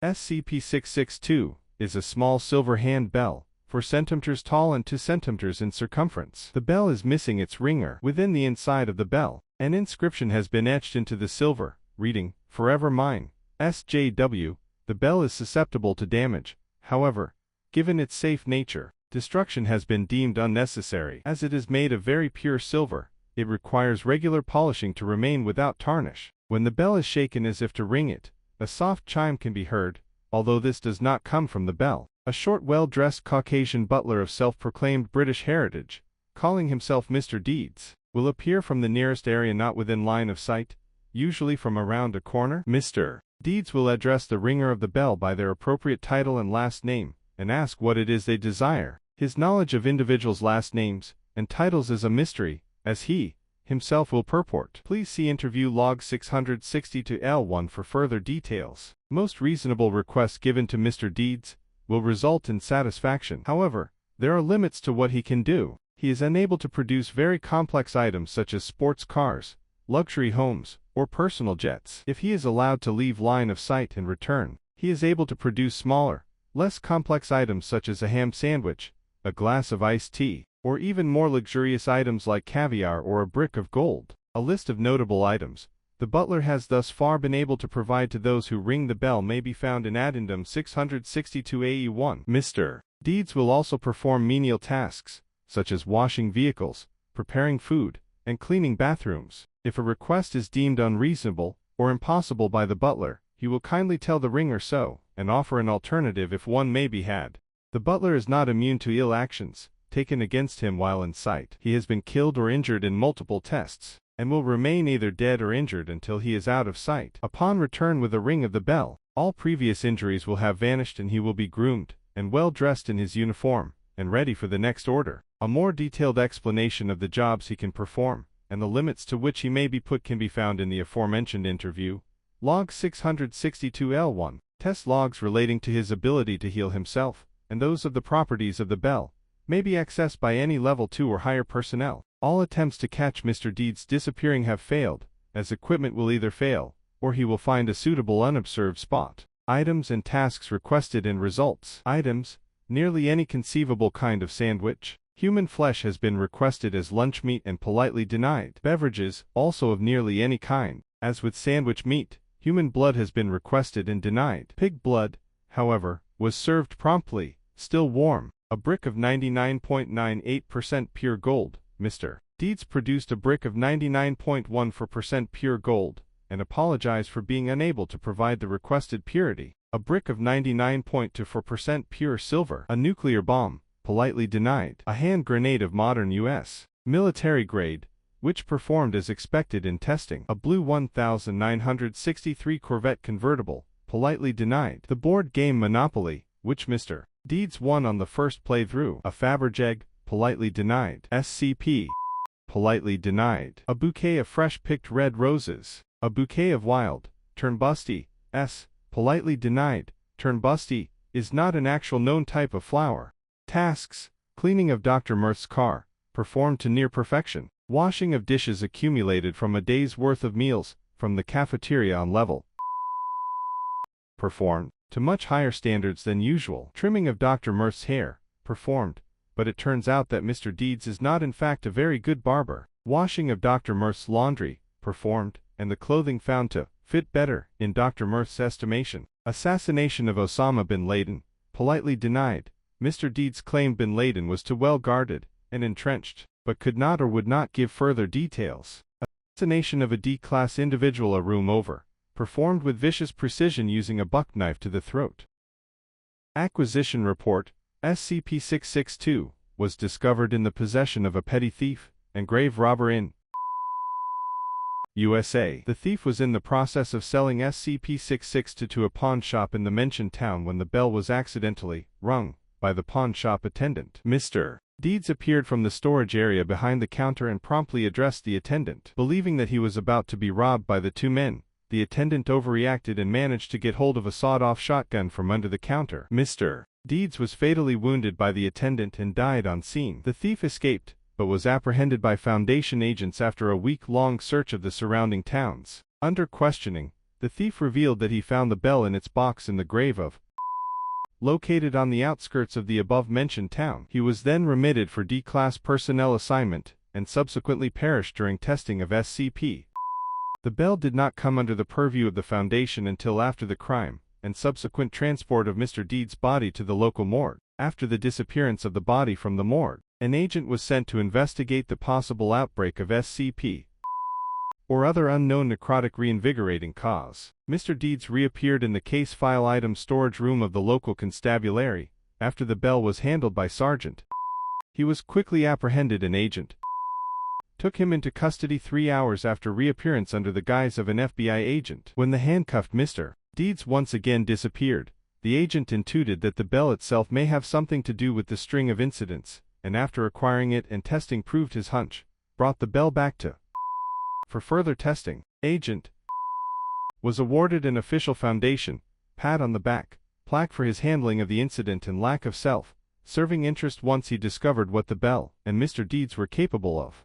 SCP-662 is a small silver hand bell, 4 centimeters tall and 2 centimeters in circumference. The bell is missing its ringer. Within the inside of the bell, an inscription has been etched into the silver, reading, "Forever Mine, SJW." The bell is susceptible to damage. However, given its safe nature, destruction has been deemed unnecessary. As it is made of very pure silver, it requires regular polishing to remain without tarnish. When the bell is shaken as if to ring it, a soft chime can be heard, although this does not come from the bell. A short, well-dressed Caucasian butler of self-proclaimed British heritage, calling himself Mr. Deeds, will appear from the nearest area not within line of sight, usually from around a corner. Mr. Deeds will address the ringer of the bell by their appropriate title and last name, and ask what it is they desire. His knowledge of individuals' last names and titles is a mystery, as he himself will purport. Please see interview log 662L1 for further details. Most reasonable requests given to Mr. Deeds will result in satisfaction. However, there are limits to what he can do. He is unable to produce very complex items such as sports cars, luxury homes, or personal jets. If he is allowed to leave line of sight and return, he is able to produce smaller, less complex items such as a ham sandwich, a glass of iced tea, or even more luxurious items like caviar or a brick of gold. A list of notable items the butler has thus far been able to provide to those who ring the bell may be found in Addendum 662-AE1. Mr. Deeds will also perform menial tasks, such as washing vehicles, preparing food, and cleaning bathrooms. If a request is deemed unreasonable or impossible by the butler, he will kindly tell the ringer so, and offer an alternative if one may be had. The butler is not immune to ill actions taken against him while in sight. He has been killed or injured in multiple tests, and will remain either dead or injured until he is out of sight. Upon return with the ring of the bell, all previous injuries will have vanished and he will be groomed and well dressed in his uniform and ready for the next order. A more detailed explanation of the jobs he can perform and the limits to which he may be put can be found in the aforementioned interview. Log 662L1. Test logs relating to his ability to heal himself and those of the properties of the bell may be accessed by any level 2 or higher personnel. All attempts to catch Mr. Deeds disappearing have failed, as equipment will either fail, or he will find a suitable unobserved spot. Items and tasks requested and results. Items: nearly any conceivable kind of sandwich. Human flesh has been requested as lunch meat and politely denied. Beverages, also of nearly any kind. As with sandwich meat, human blood has been requested and denied. Pig blood, however, was served promptly, still warm. A brick of 99.98% pure gold. Mr. Deeds produced a brick of 99.14% pure gold, and apologized for being unable to provide the requested purity. A brick of 99.24% pure silver. A nuclear bomb, politely denied. A hand grenade of modern U.S. military grade, which performed as expected in testing. A blue 1963 Corvette convertible, politely denied. The board game Monopoly, which Mr. Deeds won on the first playthrough. A Fabergé, politely denied. SCP, politely denied. A bouquet of fresh-picked red roses. A bouquet of wild, Turnbusti, politely denied. Turnbusti is not an actual known type of flower. Tasks: cleaning of Dr. Mirth's car, performed to near perfection. Washing of dishes accumulated from a day's worth of meals from the cafeteria on level, performed to much higher standards than usual. Trimming of Dr. Mirth's hair, performed, but it turns out that Mr. Deeds is not in fact a very good barber. Washing of Dr. Mirth's laundry, performed, and the clothing found to fit better, in Dr. Mirth's estimation. Assassination of Osama bin Laden, politely denied. Mr. Deeds claimed bin Laden was too well guarded and entrenched, but could not or would not give further details. Assassination of a D-class individual a room over, performed with vicious precision using a buck knife to the throat. Acquisition report: SCP-662 was discovered in the possession of a petty thief and grave robber in USA. The thief was in the process of selling SCP-662 to a pawn shop in the mentioned town when the bell was accidentally rung by the pawn shop attendant. Mr. Deeds appeared from the storage area behind the counter and promptly addressed the attendant. Believing that he was about to be robbed by the two men, the attendant overreacted and managed to get hold of a sawed-off shotgun from under the counter. Mr. Deeds was fatally wounded by the attendant and died on scene. The thief escaped, but was apprehended by Foundation agents after a week-long search of the surrounding towns. Under questioning, The thief revealed that he found the bell in its box in the grave of located on the outskirts of the above-mentioned town. He was then remitted for D-Class personnel assignment, and subsequently perished during testing of SCP. The bell did not come under the purview of the Foundation until after the crime, and subsequent transport of Mr. Deed's body to the local morgue. After the disappearance of the body from the morgue, an agent was sent to investigate the possible outbreak of SCP. or other unknown necrotic reinvigorating cause. Mr. Deeds reappeared in the case file item storage room of the local constabulary, after the bell was handled by Sergeant. He was quickly apprehended and Agent took him into custody 3 hours after reappearance under the guise of an FBI agent. When the handcuffed Mr. Deeds once again disappeared, the agent intuited that the bell itself may have something to do with the string of incidents, and after acquiring it and testing proved his hunch, brought the bell back to for further testing. Agent was awarded an official Foundation pat on the back plaque for his handling of the incident and lack of self-serving interest once he discovered what the bell and Mr. Deeds were capable of.